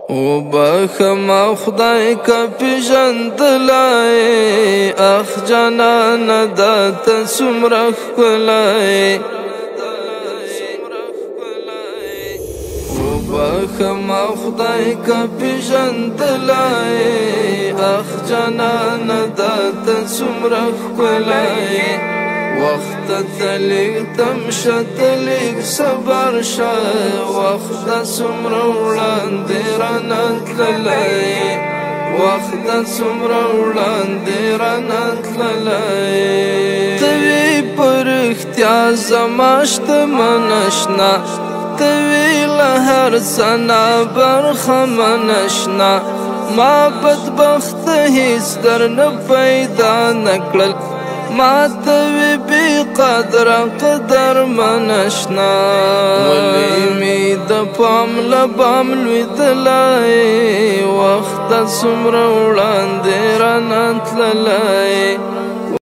وبخما خدای کا پیژندلای اخ جانان دات څومره ښکلی وبخما خدای کا پیژندلای اخ جانان دات څومره ښکلی وخت تلیگ تمشه تلیگ صبر شه وخت څومره وړاندې رانه تللی وخت څومره وړاندې رانه تللی ته وې په رښتیا زما شتمن اشنا ته وې له هر څه نه برخمن اشنا ما بدبخته هیڅ درنه پیدا نه کړل ما توی بی قدر قدرمن اشنا ولی می د پام لبام لویدلای وخت څومره وړاندې رانه تللی